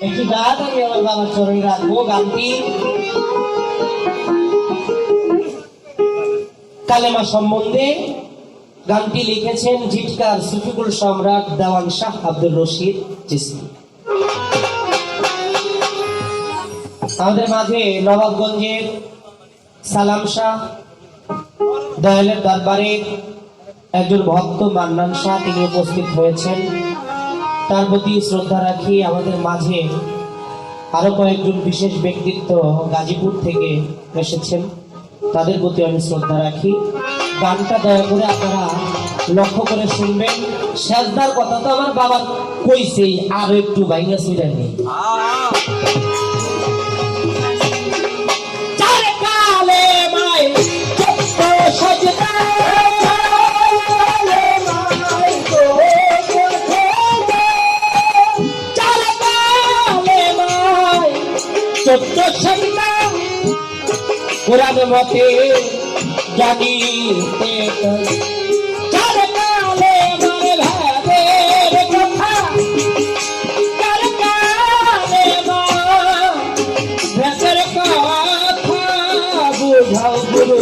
একটি গান আমি আমার বাবার চরণে রাখবো। গানটি কালেমা সম্বন্ধে। গানটি লিখেছেন জিটকার সুফিকুল সম্রাট দেওয়ান শাহ আব্দুর রশিদ চিশতি। আমাদের মাঝে নবাবগঞ্জের সালাম শাহ দয়ালের দরবারে একজন ভক্ত মান্নান শাহ তিনি উপস্থিত হয়েছেন, তার প্রতি শ্রদ্ধা রাখি। আমাদের মাঝে আরো কয়েকজন বিশেষ ব্যক্তিত্ব গাজীপুর থেকে এসেছেন, তাদের প্রতি আমি শ্রদ্ধা রাখি। গানটা দয়া করে আপনারা লক্ষ্য করে শুনবেন। সেজদার কথা তো আমার বাবার কইছেই, আরো একটু ভাইঙ্গা সুইরা নেই। কোরআন মতে জানি বুঝাও গুরু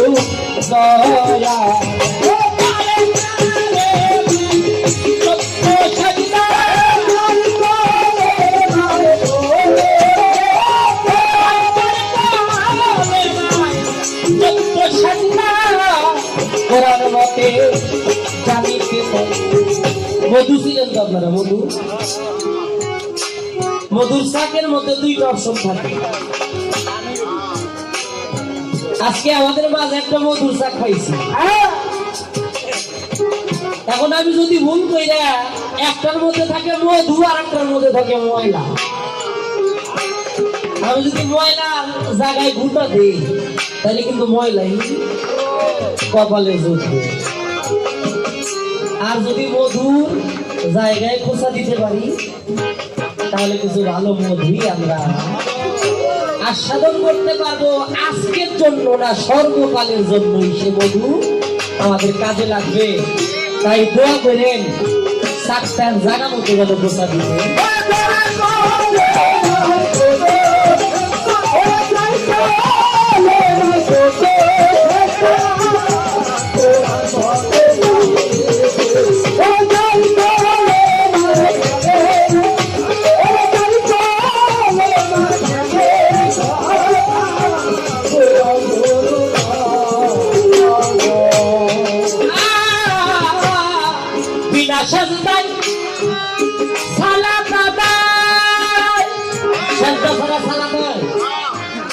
দয়া মধু ছিলেন তো আপনারা? মধু, মধুর শাকের মধ্যে দুইটা অপশন থাকে। আজকে আমাদের মাঝে একটা মধুর শাক খাইছি। এখন আমি যদি ভুল করি, একটার মধ্যে থাকে মধু আর একটার মধ্যে থাকে ময়লা। আমি যদি ময়লার জায়গায় ঘুটা দিই তাহলে কিন্তু ময়লাই কপালে জুটবে, আর যদি মধুর জায়গায় খোসা দিতে পারি তাহলে কিছু ভালো মধুই আমরা আস্বাদন করতে পারবো। আজকের জন্য না, সর্বকালের জন্যই সে মধু আমাদের কাজে লাগবে। তাই দোয়া করেন সাতটার জায়গা মতো যেন খোসা দিতে।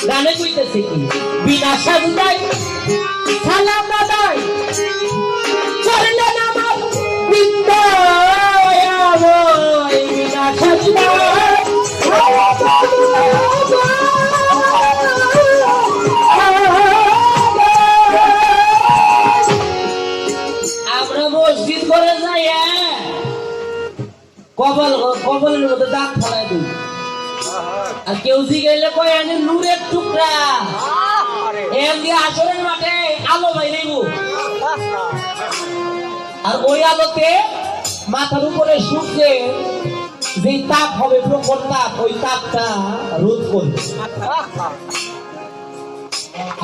গানে কইতেছে কি বিনা সাজদাই সালাম দাদাই করলেন আমার বিদ্যায় বিনা সাজদাই আমরা মসজিদ করে যাই, কবলের মধ্যে দাঁত ফেলাই দিই, আর কেউ জিগাইলে কয় আনে নূরের টুকরা, এর দিয়ে আসরের মাঠে আলো বাইরে, আর ওই আলোতে মাথার উপরে সূর্যে যে তাপ হবে, প্রখর তাপ, ওই তাপটা রোধ করবে।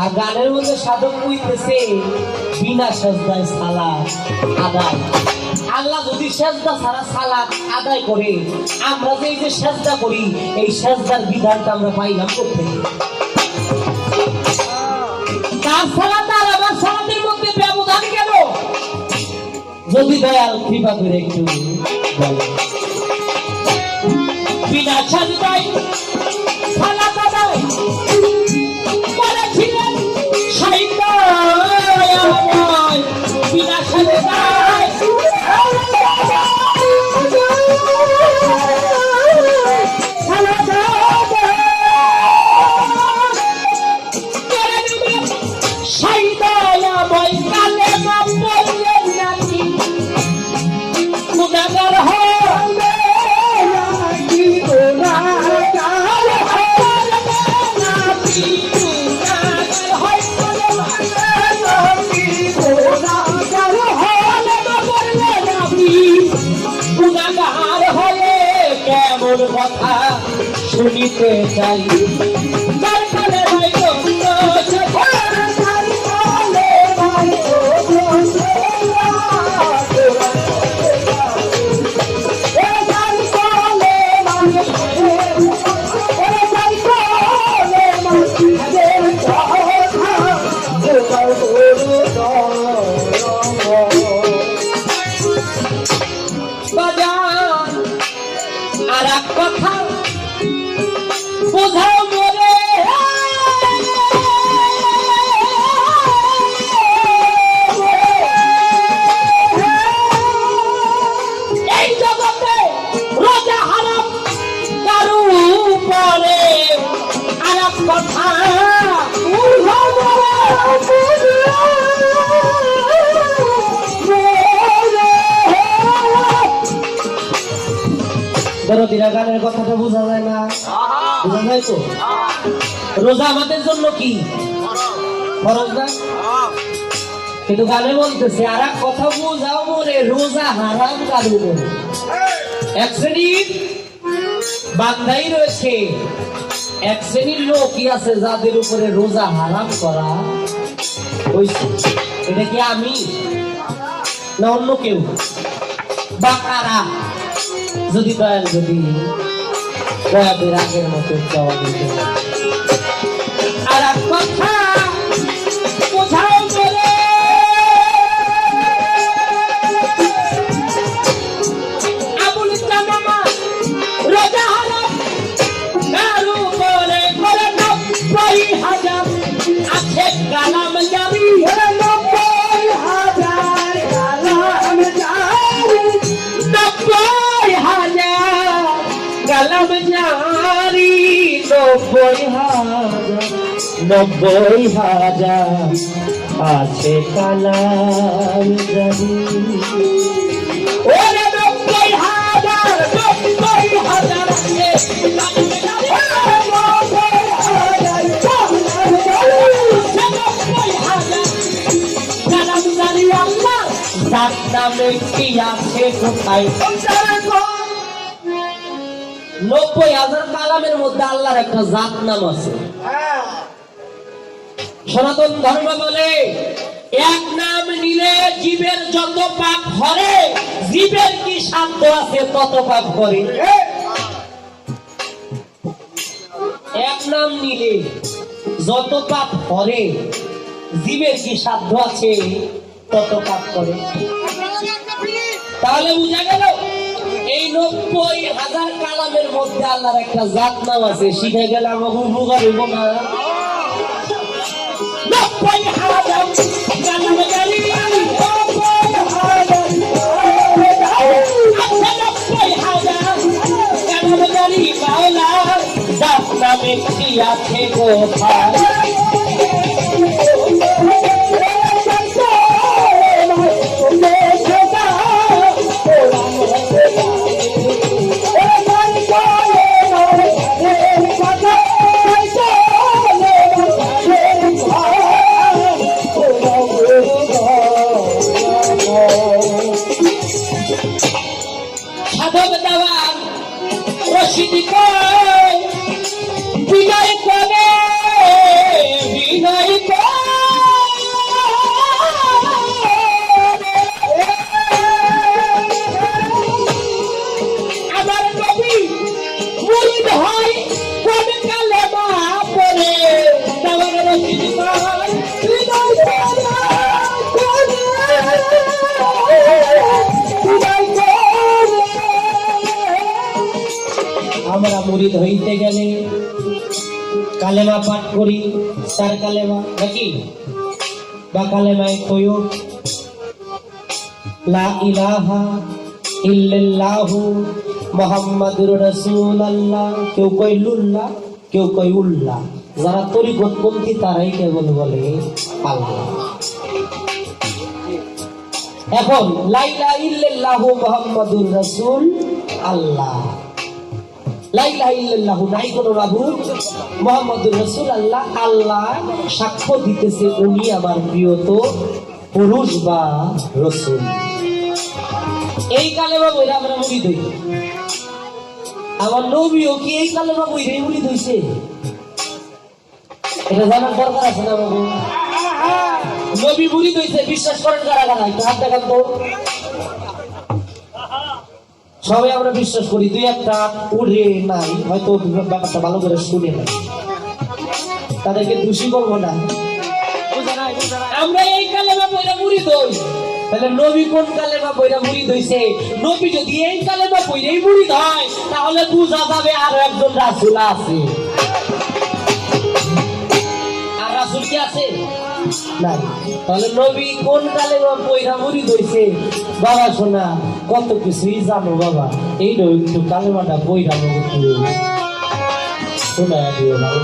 আর গানের মধ্যে সাধক কইতেছে বিনা সেজদায় সালাত আদায়। আল্লাহ যদি সেজদা ছাড়া সালাত আদায় করে, আমরা যে এই যে সেজদা করি, এই সেজদার বিধানটা আমরা পাইলাম করতে। তার সালাত আর আমার সালাতের মধ্যে ব্যবধান কেন? যদি দয়াল কৃপা করে একটু বিনা সেজদায় সালাত আদায় করেছিলেন শয়তান বিনা সেজদায় গুনাহগার হবে নাকি গুনাহগার শুনিতে চাই তার কালে ভাই গন্ধ তার কালে ভাই গন্ধ আর এক কথা বোঝাও বলে এই জগতে রোজা হারাম কারু পরে আর এক কথা দরদিরা গানের কথাটা বোঝা যায় না, বোঝা যায় তো? রোজা আমাদের জন্য কি ফরজ না? কিন্তু গানে বলতেছে আর এক কথা বোঝাও মনে রোজা হারাম কারু মনে। এক শ্রেণীর বান্দাই রয়েছে, এক শ্রেণীর লোকই আছে যাদের উপরে রোজা হারাম করা হয়েছে। এটা কি আমি না অন্য কেউ বা কারা? যদি দয়াল যদি দয়াদের আগের মতো জবাব দিতে আর এক কথা বোঝাও বলে আবুল ইসলাম মামা রোজা হারাম কারু বলে করে 90,000 আছে কালাম জারি 90,000 কালাম জারি 90,000 কালাম জারি 90,000 আছে কালাম জারি ওরে 90,000 আছে কালাম জারি আল্লাহ যার নামে কি আছে কোথায় 90,000 কালামের মধ্যে আল্লাহর একটা জাত নাম আছে। সনাতন ধর্ম বলে এক নাম নিলে জীবের যত পাপ হরে জীবের কি সাধ্য আছে তত পাপ করে। এক নাম নিলে যত পাপ হরে জীবের কি সাধ্য আছে তত পাপ করে। তাহলে বুঝা গেল এই 90,000 কালামের মধ্যে আল্লাহর একটা জাত নাম আছে। শিখে গেলে আমাকে উপকার হইব না? 90,000 কালাম জারি 90,000 কালাম জারি মাওলার জাত নামে কি আছে কোথায় সাধক দেওয়ার রশিদি কয় বিনয় করে বিনয় আমার কবি মুরিদ হয় কোন কালেমা পড়ে দেওয়ার রশিদি কয় বিনয় আমরা মুরিদ হইতে গেলে কালেমা পাঠ করি, চার কালেমা নাকি বা কালেমায় কইও লা ইলাহা ইল্লাল্লাহু মুহাম্মাদুর রাসূলুল্লাহ। কেউ কই লুল্লাহ, কেউ কই উল্লাহ। যারা তরিকতপন্থী তারাই কেবল বলে আল্লাহ। এখন লা ইলাহা ইল্লাল্লাহু মুহাম্মাদুর রাসূল আল্লাহ, লা ইলাহা ইল্লাল্লাহু নাই কোনো মাবুদ, মুহাম্মাদুর রাসূলুল্লাহ আল্লাহ সাক্ষ্য দিতেছে উনি আমার প্রিয়তো পুরুষ বা রাসূল। এই কালেমা বলে আমরা মুরিদ হই। আমার নবীও কি এই কালেমা বইরে মুড়ি ধইছে? এটা জানার দরকার আছে না বাবু? নবী মুড়ি ধইছে বিশ্বাস করেন কারা কারা? একটু হাত দেখান তো। সবাই আমরা বিশ্বাস করি, দুই একটা উড়ে নাই হয়তো ব্যাপারটা ভালো করে শুনে নাই, তাদেরকে দোষী করবো না। আমরা এই কালেমা বইরা মুড়ি দই, তাহলে নবী কোন কালেমা বইরা মুড়ি দইছে? নবী যদি এই কালেমা বইরাই মুড়ি হয় তাহলে বুঝা যাবে আরো একজন রাসূল আছে। আর রাসূল কি আছে? না। তাহলে নবী কোন কালেমা বইরা মুড়ি দইছে? বাবা শোনা কত কিছুই জানো বাবা, এই নয় একটু কালেমাটা বইরা মুড়ি শোনা দিও বাবা।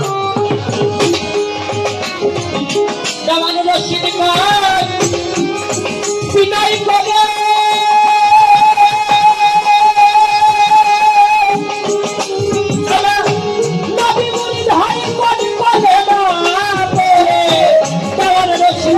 জামানো রশিদ কর বিনাই করে নবী মুরিদ হয় কোন করে না পড়ে জামানো রশিদ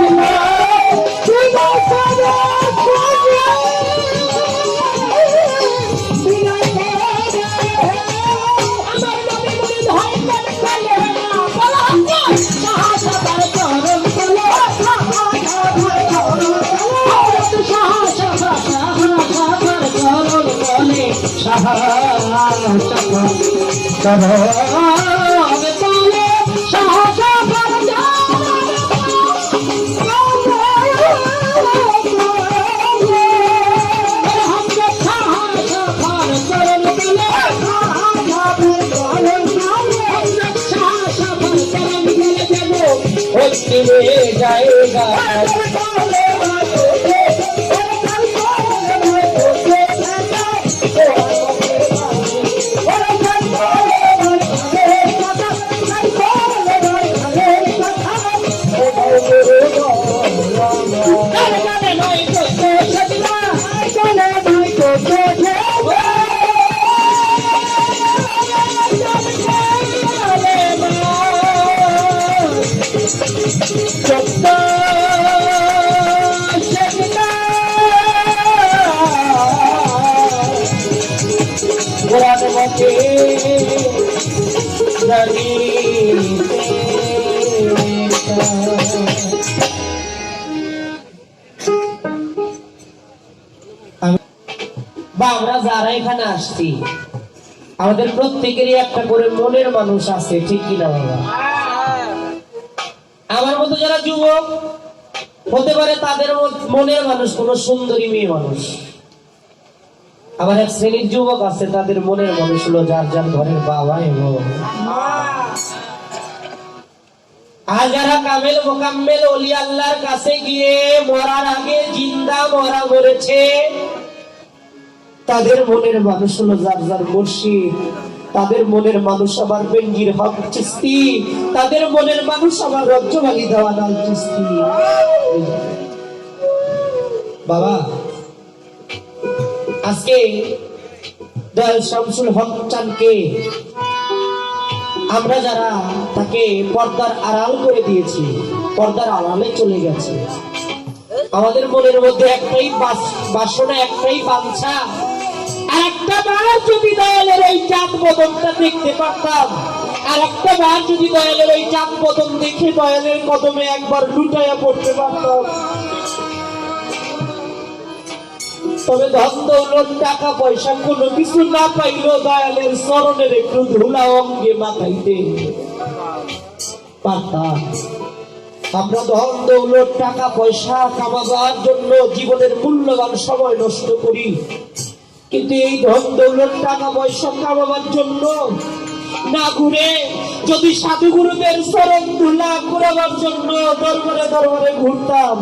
जाएगा আমরা যারা এখানে আসছি আমাদের প্রত্যেকেরই একটা করে মনের মানুষ আছে, ঠিক কিনা বাবা? আমার মতো যারা যুবক হতে পারে তাদের মনের মানুষ কোন সুন্দরী মেয়ে মানুষ, আবার এক শ্রেণীর যুবক আছে তাদের মনের মানুষ হলো যার যার ঘরের বাবা এবং আর যারা কামেল মোকাম্মেল ওলি আল্লাহর কাছে গিয়ে মরার আগে জিন্দা মরা মরেছে তাদের মনের মানুষ হলো যার যার মুর্শিদ, তাদের মনের মানুষ আমার বেনজির হক চিশতি, তাদের মনের মানুষ আমার রজ্জব আলী দেওয়ান চিশতি। বাবা আজকে দয়াল শামসুল হক চানকে আমরা যারা তাকে পর্দার আড়াল করে দিয়েছি, পর্দার আড়ালে চলে গেছে, আমাদের মনের মধ্যে একটাই বাসনা, একটাই বাঞ্ছা, আর একটা বার যদি দয়ালের ওই চাঁদ বদনটা দেখতে পারতাম, আর একটা বার যদি দয়ালের ওই চাঁদ বদন দেখে দয়ালের কদমে একবার লুটাইয়া পড়তে পারতাম, তবে ধন দৌলত টাকা পয়সা কোনো কিছু না পাইলেও দয়ালের চরণের একটু ধুলা অঙ্গে মাথাইতে পারতাম। আমরা ধন দৌলত টাকা পয়সা কামাবার জন্য জীবনের মূল্যবান সময় নষ্ট করি, কিন্তু এই ধন দৌলত টাকা পয়সা কামাবার জন্য না ঘুরে যদি সাধুগুরুদের চরণ ধুলা ঘুরাবার জন্য দরবারে দরবারে ঘুরতাম,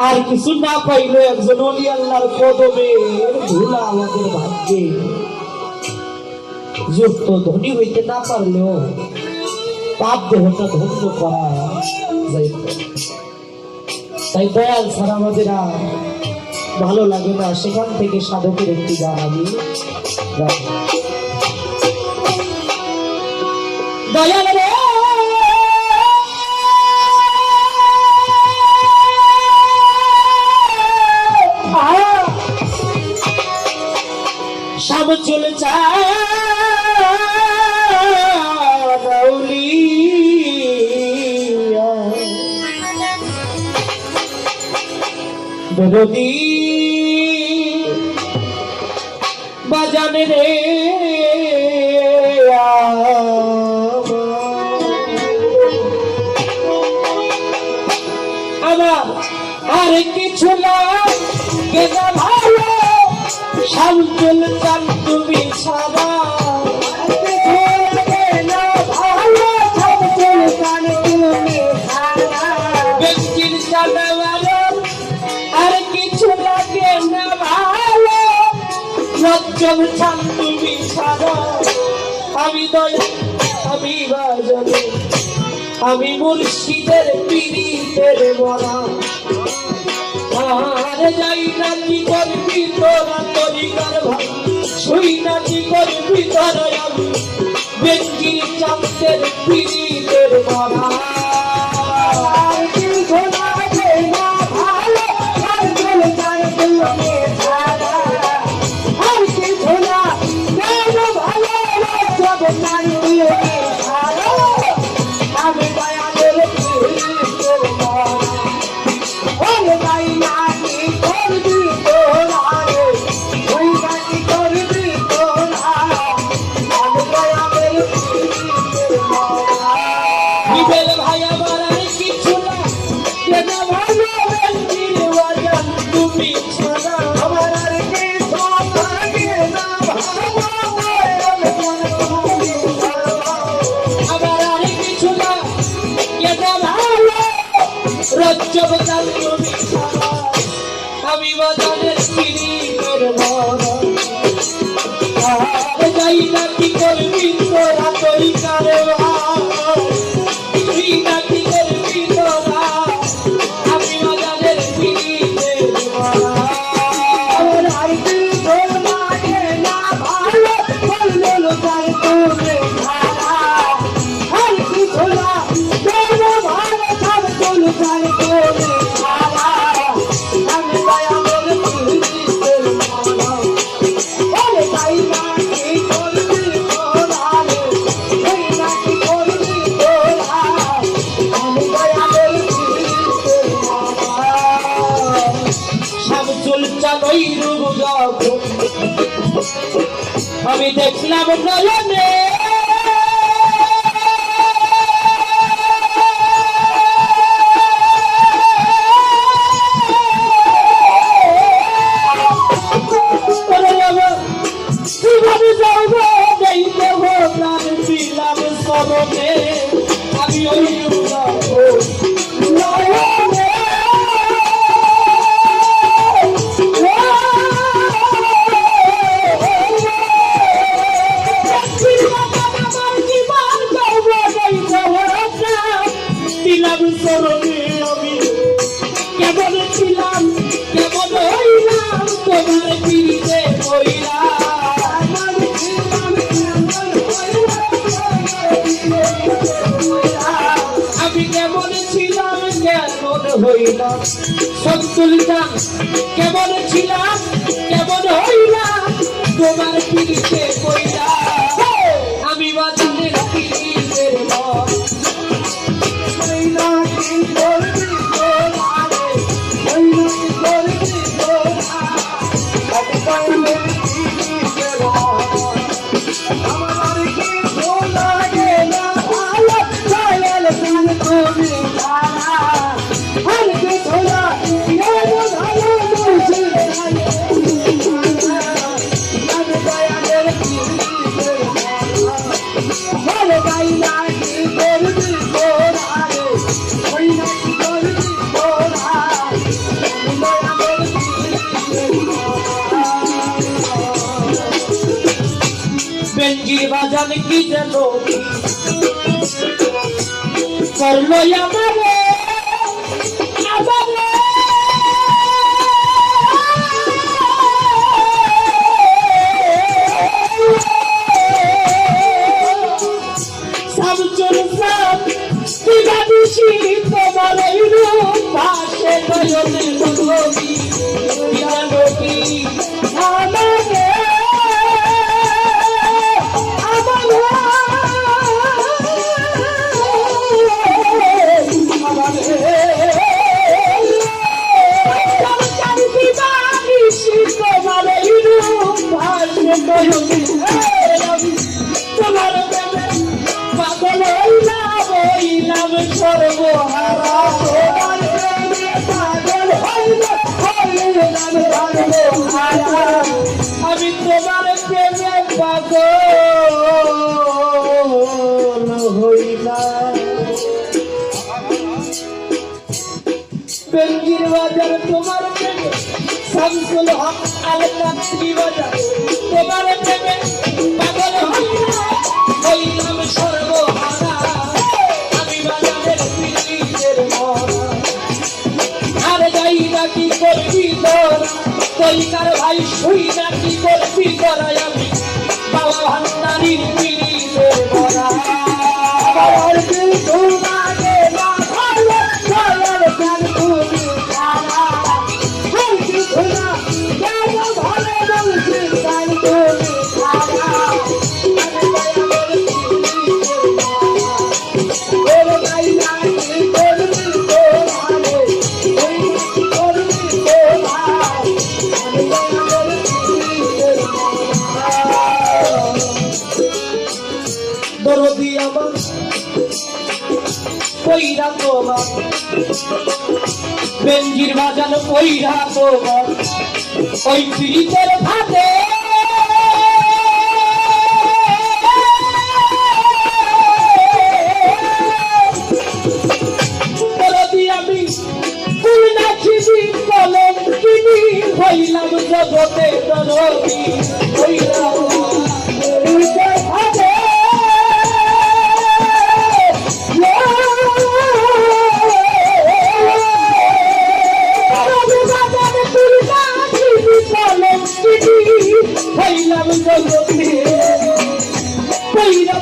আর কিছু না পাইলে একজন ওলি আল্লাহর কদমে ধুলা আমাদের ভাগ্যে যুক্ত। ধনী হইতে না পারলেও পাপ দেহটা ধন্য করা যাইত। তাই দয়াল ছাড়া আমাদের আর ভালো লাগে না। সেখান থেকে সাধকের একটি গান আমি দয়াল রে শাম চলে যায় দরদি বাজানে রে আমার আর কিছু না কেনা ভালো শামসুল চান তুমি ছাড়া আর কিছু লাগে না ভালো রজ্জব চান তুমি ছাড়া আমি দয়া আমি বাজানে আমি মুর্শিদের পীড়িতের মরা আর যাই না কি করবি তোরা তরিকার ভাই শুই না কি করবি তোরা আমি বেঞ্জি চাঁদের পীড়িতের মরা আমি বাজানের পীড়িতের মরা আর যাই না কি করবি তোরা তরিকার তুই না কি করবি তোরা আমি বাজানের পীড়িতের মরা আর কি তোর লাগে না ভালো বললো তাই তোরে খারা আর কি তোরা তোর ভালো সব চলে যায় তোরে আমি দেখলাম নয়নে কিভাবে যাবো দেখতে হোক ছিলাম সরণে আমি ওই কেমন ছিলাম কেমন হইলাম তোমার পিড়িতে হইলাম আমি কেমন ছিলাম কেমন হইলাম শামসুল চান কেমন ছিলাম কেমন হইলাম তোমার পিড়িতে হইলাম আমি বাজানের পীড়িতের মরা বেঞ্জির বাজান কি যেন করলো আমারে শামসুল চান কি জানিসি তোমার এই রূপ ভাসে নয়নের নদী নদী আমারে ভাসে নয়নে আমি তোমার প্রেমে পাগল হইলাম সর্বহারা তোমার প্রেমে পাগল হইলাম সর্বহারা আমি তোমার প্রেমে পাগল হইলাম বেঙ্গির বাজার তোমার প্রেমে শামসুল হক আল কাতরি বাজার তোমার প্রেমে পাগল হইলাম সর্বহারা আমি বাজারের পীরের মরা আর যাই নাকি করবি তোরা তৈকার ভাই শুই নাকি করবি তোরা আমি বাবা ভান্ডারির পীরের মরা বাবার দিল তোমাকে না ভালো ভালো গান তুমি ছাড়া আর কিছু না কেন ভালো বলছি গান তুমি ছাড়া দরদি আমার কইরা তোমার বেঞ্জির বাজান কইরা তোমার ওই পীড়িতের ভাতে দরদি আমি ফুল নাচিবি কলম কিনি হইলাম জগতে দরদি কইরা পীড়িতের ভাতে হইলাম জগতে হইরা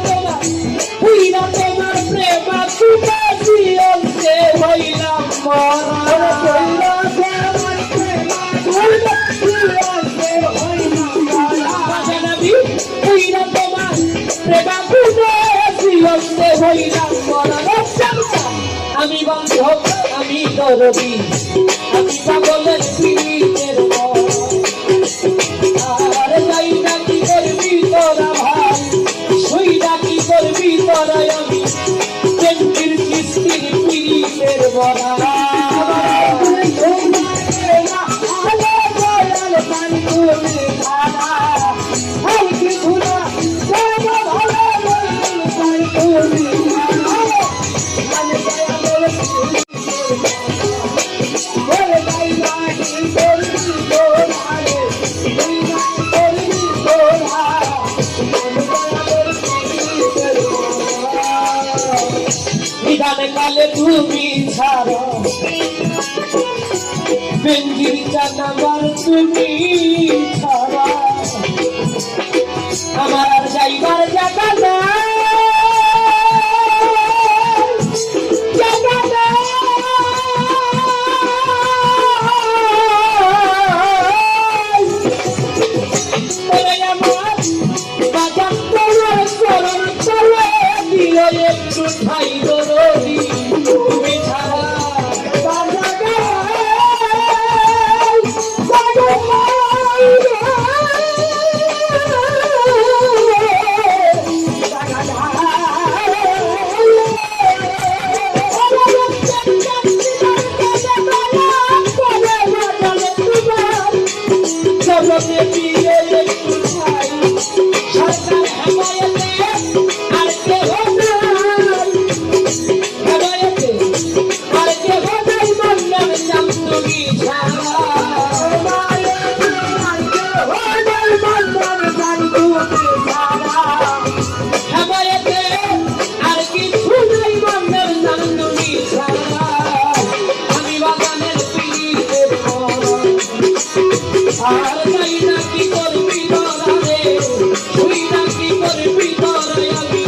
তোমার প্রেমা তুমা জিয়ন্তে হইলাম মরা হইরা তোমার প্রেমা তুমা জিয়ন্তে হইলাম মরা জানাবি হইরা তোমার প্রেমা তুমা জিয়ন্তে হইলাম মরা আমি বান্ধব আমি দরদি আমি পাগলের পীরের মরা আর যাই নাকি করবি তোরা ভাই শুই নাকি করবি তোরা আমি বেঞ্জির কিস্তির পীরের মরা বিধানে কালে তুমি ছাড়া বেঞ্জির জানাবার তুমি ছাড়া আমার আর যাইবার জায়গা না একটু ভাই দরদি তুমি ছাড়া জগতে পিয়ে একটু ভাই সরকার হেমায়তে আর কেহ আর যাই নাকি করবি তোরা রে তুই নাকি করবি তোরা আমি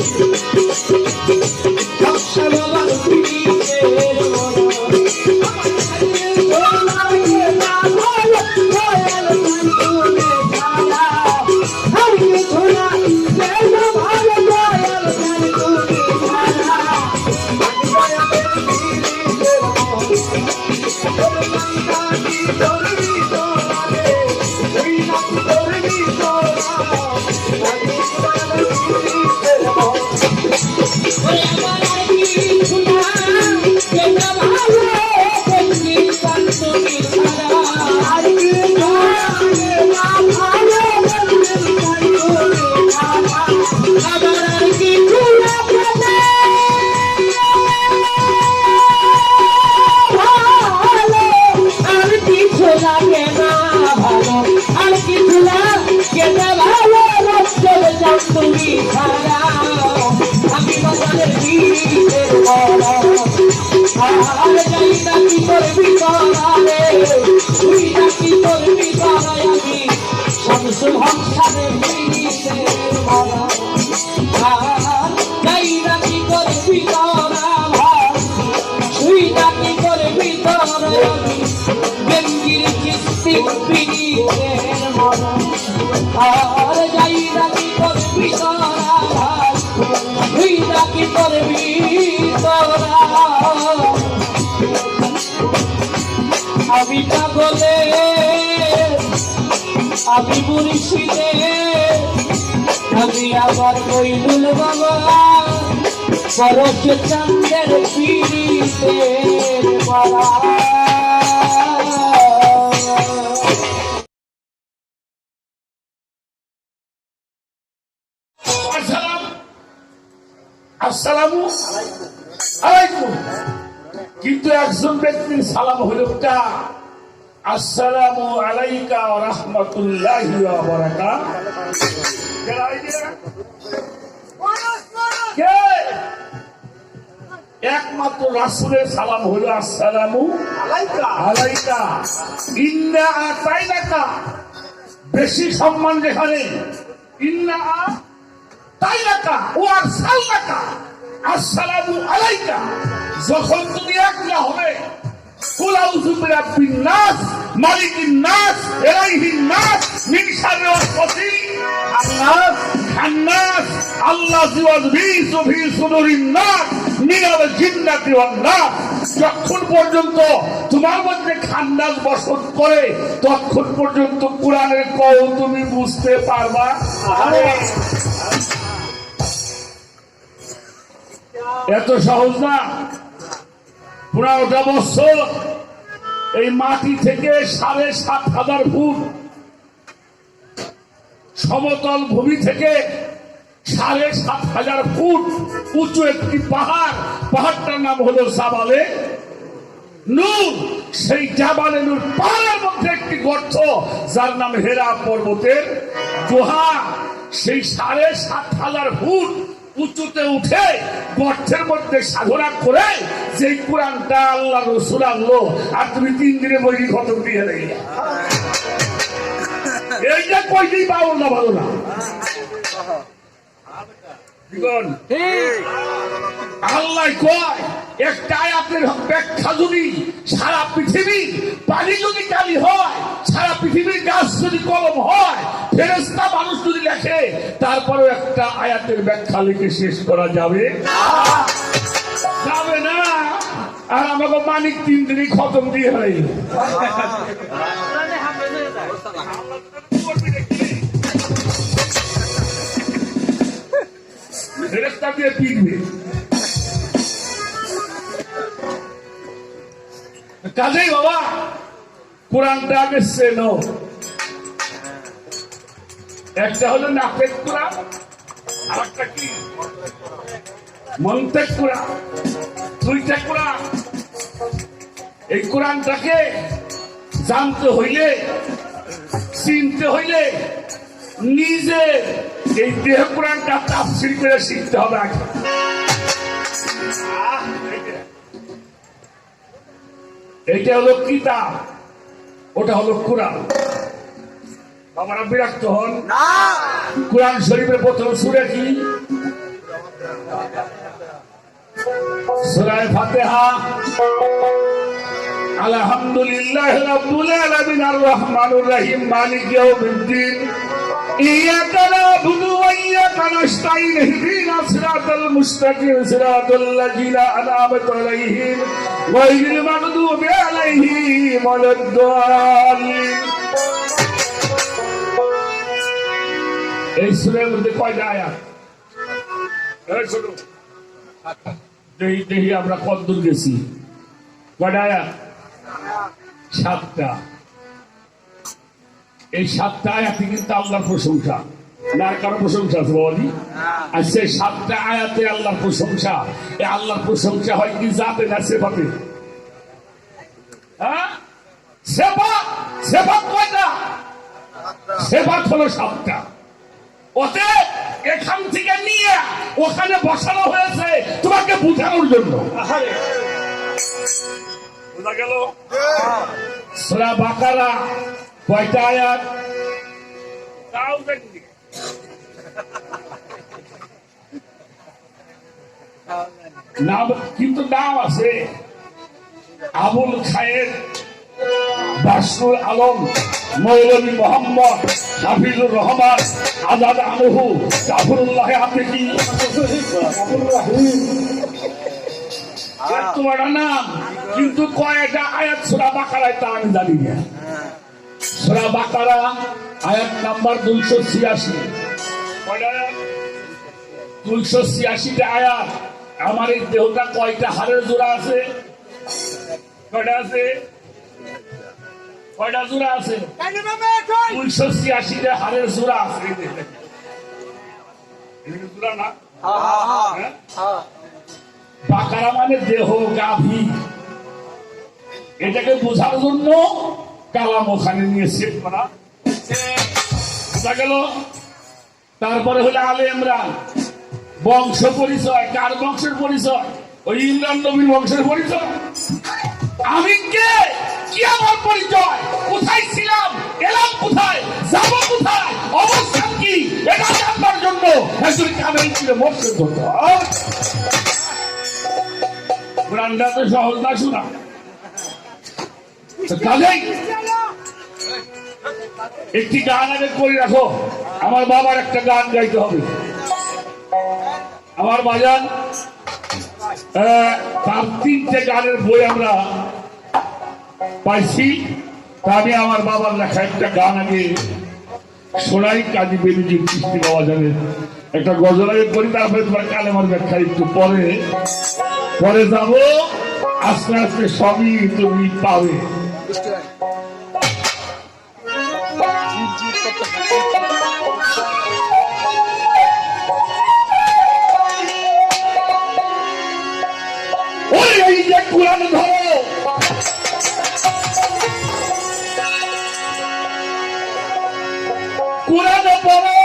সবসময় বাবার পীরের মরা সংসারে মিলিতে মরা আর যাই রাতি করবি তোরা ভাই তুই রাতি করবি তোরা গঙ্গির কিস্তি পিড়িতে মরা আর যাই রাতি করবি তোরা ভাই তুই রাতি করবি তোরা আমি পাগলে আমি মুর্শিদে আমি আবার কইলুল বাবা পরশ চন্দ্রের পিড়িতে মারা আসসালামু আলাইকুম। কিন্তু একজন ব্যক্তির সালাম হলো আসসালামু আলাইকা ওয়া রাহমাতুল্লাহি ওয়া বারাকাতুহু। একমাত্র রাসূলের সালাম হলো আসসালামু আলাইকা। ইন্না আতাইনাকা, বেশি সম্মান যেখানে ইন্না আতাইনাকা ওয়া আরসালনাকা আসসালামু আলাইকা। যখন তুমি একলা হবে কুল আউযু বিরাব্বিন নাস মালিকিন নাস ইলাইহিন নাস মিন শাররি ওয়াসওয়াসি আন্নাস খান্নাস আল্লাযী ওয়াযবিসু ফি সুদুরিন নাস মিনাল জিন্নাতি ওয়ান নাস। যতক্ষণ পর্যন্ত তোমার মধ্যে খান্নাস বসত করে ততক্ষণ পর্যন্ত কোরআনের কও তুমি বুঝতে পারবা। এত সহজ না। 15টা বছর এই মাটি থেকে 7,500 ফুট, সমতল ভূমি থেকে 7,500 ফুট উঁচু একটি পাহাড়, পাহাড়টার নাম হলো জাবালে নূর। সেই জাবালে নূর পাহাড়ের মধ্যে একটি গর্ত যার নাম হেরা পর্বতের গুহা। সেই 7,500 ফুট উঁচুতে উঠে গর্তের মধ্যে সাধনা করে যে কোরআনটা আল্লাহ রসুল আনলো আর তুমি 3 দিনে বই খতম দিয়ে দেয়। এইটা কইতেই পাবো না, ভালো না। আল্লাহ কয় একটা আয়াতের ব্যাখ্যা যদি সারা পৃথিবী পানি যদি কালি হয়, সারা পৃথিবীর গাছ যদি কলম হয়, ফেরেশতা মানুষ যদি লেখে, তারপরেও একটা আয়াতের ব্যাখ্যা লিখে শেষ করা যাবে যাবে না। আর আমাকে মানিক 3 দিনই খতম দিয়ে হয়। ফেরেশতা দিয়ে পিটবে। কাজেই বাবা কোরআনটা আগে চেনো। একটা হলো নাফেক কোরআন, আর একটা কি মন্তেক কোরআন। 2টা কোরআন। এই কোরআনটাকে জানতে হইলে, চিনতে হইলে নিজে এই দেহ কোরআনটা তাফসীর করে শিখতে হবে আগে। এইটা হলো কিতাব, ওটা হলো কোরআন। বাবারা বিরক্ত হন না। কোরআন শরীফের প্রথম সূরা কি? সূরা ফাতিহা। আলহামদুলিল্লাহি রাব্বিল আলামিন আর রহমানির রহিম মালিক ইয়াউমিদ্দিন ইয়াকা না'বুদু ওয়া ইয়াকা নাস্তাঈন ইহদিনাস সিরাতাল মুস্তাকিম সিরাতাল লাযিনা আন'আমতা আলাইহিম গায়রিল মাগদুবি আলাইহিম ওয়ালাদ-দাল্লিন। এই সূরার মধ্যে কয়টা আয়াত? এই ছোট দেহি আমরা কতদূর গেছি? কয়টা আয়াত? 7টা। এই 7টা আয়াতে কিন্তু আল্লাহর প্রশংসা না, কারো প্রশংসা আছে বাবাজি? আর সেই 7টা আয়াতে আল্লাহর প্রশংসা। এই আল্লাহর প্রশংসা হয় কি জাতে না সেফাতে? হ্যাঁ, সেফাত। সেফাত কয়টা? সেফাত হলো 7টা। অতএব এখান থেকে নিয়ে ওখানে বসানো হয়েছে তোমাকে বুঝানোর জন্য। বুঝা গেল? সূরা বাকারা কয়টা আয়াত? তাও দেখি নাম, কিন্তু নাম আছে আবুল খায়ের, বাসরুল আলম, মৌলভী মোহাম্মদ, হাফিজুর রহমান, আজাদ আনহু, জাফরুল্লাহ আফ্রিকি, তোমার নাম। কিন্তু কয়টা আয়াত সূরা বাকারায় তা আমি জানি না। সূরা বাকারা আয়াত নাম্বার 286। 286টা আয়াত। আমার এই দেহটা কয়টা হাড়ের জোড়া আছে? কয়টা আছে? কয়টা জোড়া আছে? 286টা হাড়ের জোড়া আছে। জোড়া না? হ্যাঁ? বাকারা মানে দেহ, গাভী। এটাকে বোঝার জন্য কালাম ওখানে নিয়ে সেট করা বোঝা গেল। তারপরে হলো আলে ইমরান, বংশ পরিচয়। কার বংশের পরিচয়? ওই ইমরান নবীর বংশের পরিচয়। আমি কে? কি আমার পরিচয়? কোথায় ছিলাম? এলাম কোথায়? যাব কোথায়? অবস্থান কি? এটা জানবার জন্য একজন কামেল ছিল মোর্শেদ ধরতে হয়। কোরআনটা তো সহজ না শোনা। কাজেই একটি গান আগে করে রাখো। আমার বাবার একটা গান গাইতে হবে। আমার বাজান তার 3টে গানের বই আমরা পাইছি। তা আমি আমার বাবার লেখা একটা গান আগে শোনাই। কাজী বেলুজি কৃষ্টি বাবা জানেন একটা গজল আগে করি, তারপরে তোমার কালেমার ব্যাখ্যা একটু পরে যাব। আস্তে আস্তে সবই তুমি পাবে। ওই এই যে কোরআন ধরো, কোরআন পড়ো,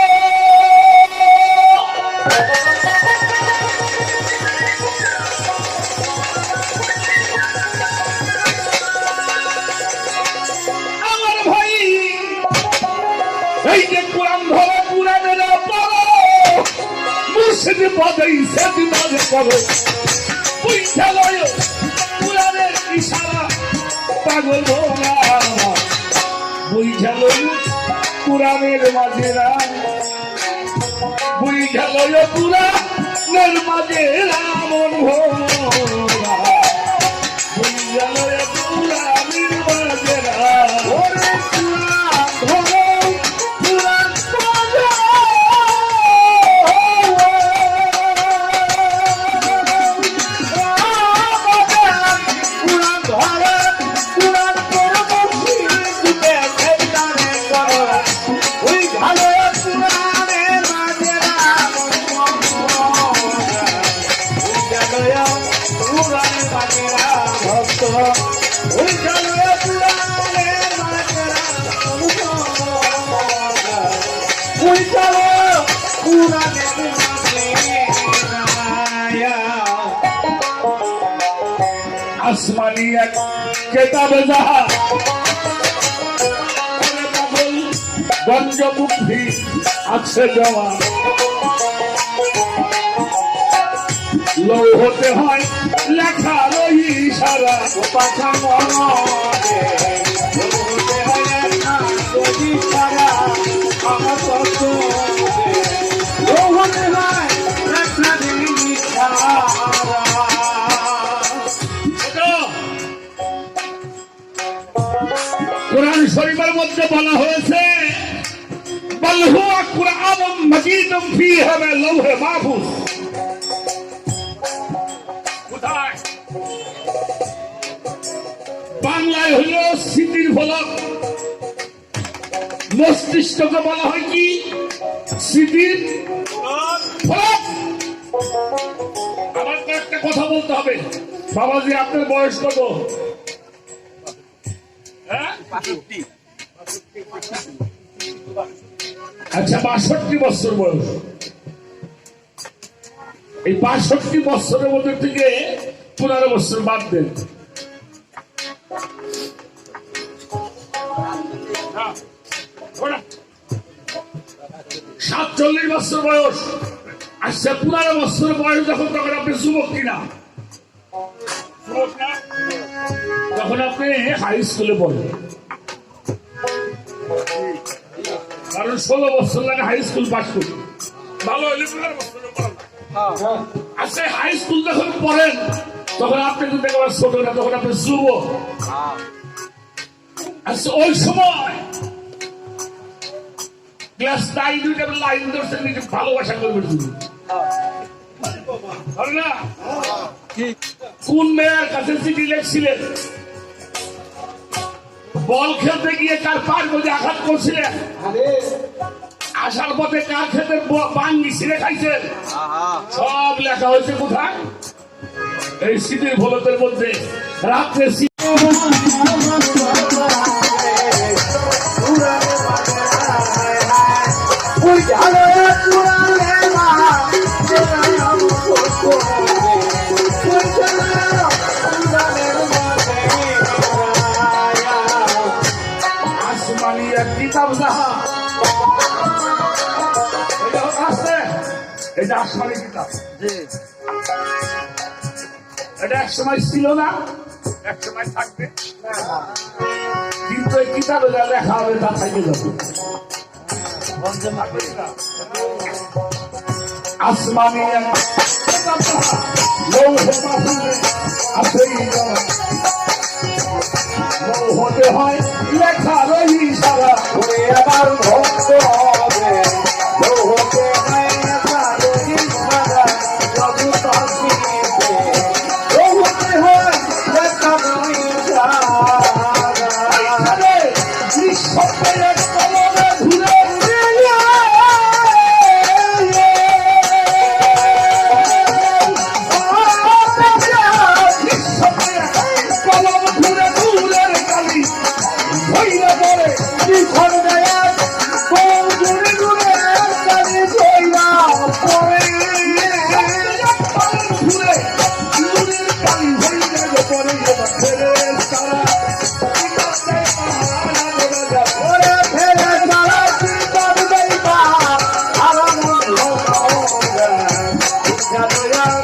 এই যে কোরআন ধরো, কোরআনের পড়ো, মুর্শিদ পদেই সেদিন করো, বুঝা লয় কোরআনের ইশারা, পাগল ভোলা বুঝা লয় কোরআনের মাজেরা, বুঝা লয় কোরআনের মাজেরা, মন ভোলা বুঝা লয় কোরআনের মাজেরা। আসমানি এক কেতাব যাহা গঞ্জমুখী আছে দেওয়া, লৌহতে হয় লেখা রই সারা, পাখা মনে আমার কত লৌহতে হয় লেখা রই সারা। কোরআন শরীফের মধ্যে বলা হয়েছে বল হুয়া কুরআনুম মাজিদুম ফীহি লাওহে মাহফুজ। কোথায়? বাংলায় হইল স্মৃতির ফলক, মস্তিষ্ককে বলা হয় কি? স্মৃতির ফলক। আমার তো একটা কথা বলতে হবে। বাবাজি আপনার বয়স কত? আচ্ছা 62 বছর বয়স। এই 62 বছরের মধ্যে থেকে 15 বছর বাদ দেন। 47 বছর বয়স, আর 15 বছর বয়স যখন, তখন আপনি যুবক কিনা? যুবক না? যখন আপনি হাই স্কুলে পড়েন, কারণ 16 বছর লাগে হাই স্কুল পাস করতে, ভালো হইলে 15 বছর পড়ান। আচ্ছা, হাই স্কুল যখন পড়েন তখন আপনি কিন্তু একেবারে ছোট না, তখন আপনি যুবক। আচ্ছা, ওই সময় ক্লাস 9 লাইন ধরছেন, নিজে ভালোবাসা করবেন না? কোন মেয়ের কাছে চিঠি লিখছিলেন? বল খেলতে গিয়ে কার পায়ের মধ্যে আঘাত করছিলেন? আসার পথে কার খেতে বাঙ্গি ছিঁড়ে খাইছেন? সব লেখা হয়েছে কোথায়? এই শীতের ভোলতের মধ্যে। রাত্রে আসমানি এক কিতাব যাহা, এটা আসমানি কিতাব। এটা এক সময় ছিল না, এক সময় থাকবে, কিন্তু এই কিতাবে যা লেখা হবে তা থেকে যাবে। আসমানি এক কিতাব যাহা, লৌহে মাহফুজে আছে হতে হয় লেখা রহি সারা, আবার ভক্ত হবে হতে হয় লেখা রহি সারা, যত তাসবিহে হতে হয় লেখা রহি সারা। নিঃশব্দে কলমে ঘুরে Yeah.